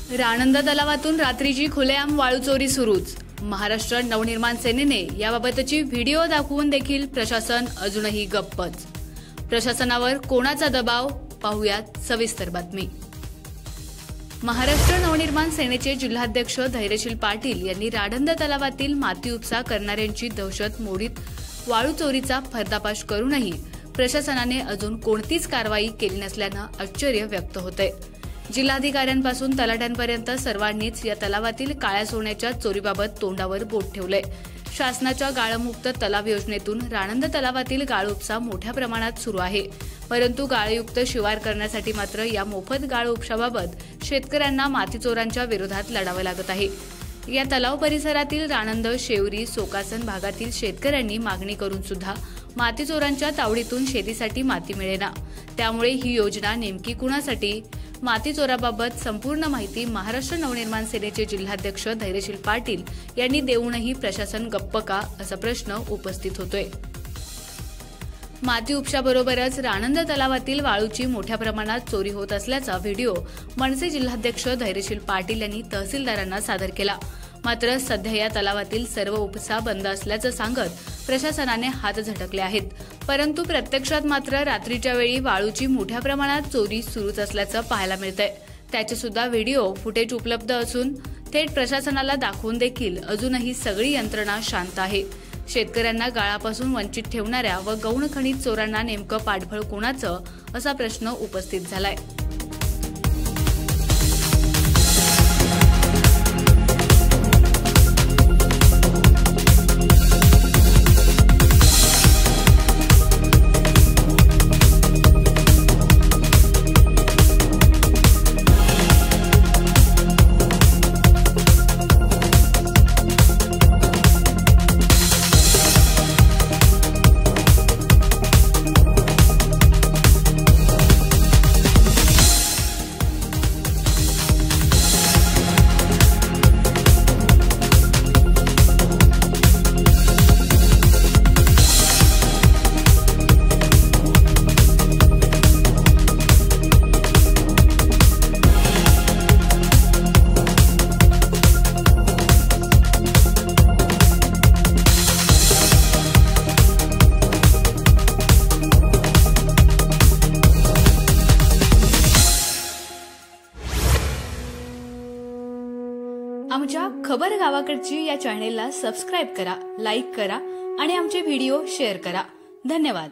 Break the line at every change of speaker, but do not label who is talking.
राणंद तलावातून रात्रीची खुलेआम वाळू चोरी सुरूच। महाराष्ट्र नवनिर्माण सेनेने याबाबतची व्हिडिओ दाखवून देखील प्रशासन अजूनही गप्पच। प्रशासनावर कोणाचा दबाव, पाहूयात सविस्तर बातमी। महाराष्ट्र नवनिर्माण सेनेचे जिल्हाध्यक्ष धैर्यशील पाटील यांनी राणंद तलावातील माती उपसा करणाऱ्यांची दहशत मोडीत वाळू चोरीचा पर्दाफाश करूनही प्रशासनाने अजून कोणतीच कारवाई केली नसल्याने आश्चर्य व्यक्त होते। जिल्हाधिकाऱ्यांपासून तलाठ्यांपर्यंत सर्वांनीच या तलावातील काळ्या सोन्याच्या चोरीबाबत तोंडावर बोट ठेवले। शासनाच्या गाळमुक्त तलाव योजनेतून राणंद तलावातील गाळ उपसा मोठ्या प्रमाणात सुरू आहे, परंतु गाळयुक्त शिवार करण्यासाठी मात्र या मोफत गाळ उपशाबाबत शेतकऱ्यांना मातीचोरांच्या विरोधात लढावे लागत आहे। या तलाव परिसरातील राणंद, शेवरी, सोकासन भागातील शेतकऱ्यांनी मागणी करून सुद्धा मातीचोरांच्या तावडीतून शेतीसाठी माती मिळेना। त्यामुळे ही योजना नेमकी कुणासाठी? मातीचोराबाबत संपूर्ण माहिती महाराष्ट्र नवनिर्माण सेनेचे जिल्हाध्यक्ष धैर्यशील पाटील यांनी देऊनही प्रशासन गप्प का, असा प्रश्न उपस्थित होतोय। माती उपशाबरोबरच राणंद तलावातील वाळूची मोठ्या प्रमाणात चोरी होत असल्याचा व्हिडिओ मनसे जिल्हाध्यक्ष धैर्यशील पाटील यांनी तहसीलदारांना सादर केला। मात्र सध्या या तलावातील सर्व उपसा बंद असल्याचं सांगत प्रशासनाने हात झटकले आहेत, परंतु प्रत्यक्षात मात्र रात्रीच्या वेळी वाळूची मोठ्या प्रमाणात चोरी सुरूच असल्याचं पाहायला मिळतंय। त्याचे सुद्धा व्हिडिओ फुटेज उपलब्ध असून थेट प्रशासनाला दाखवून देखील अजूनही सगळी यंत्रणा शांत आहे। शेतकऱ्यांना गाळापासून वंचित ठेवणाऱ्या व गौण खनिज चोरांना नेमकं पाठबळ कोणाचं, असा प्रश्न उपस्थित झालाय। आमच्या खबर गावाकडची या चॅनेलला सबस्क्राइब करा, लाईक करा आणि आमचे व्हिडिओ शेअर करा। धन्यवाद।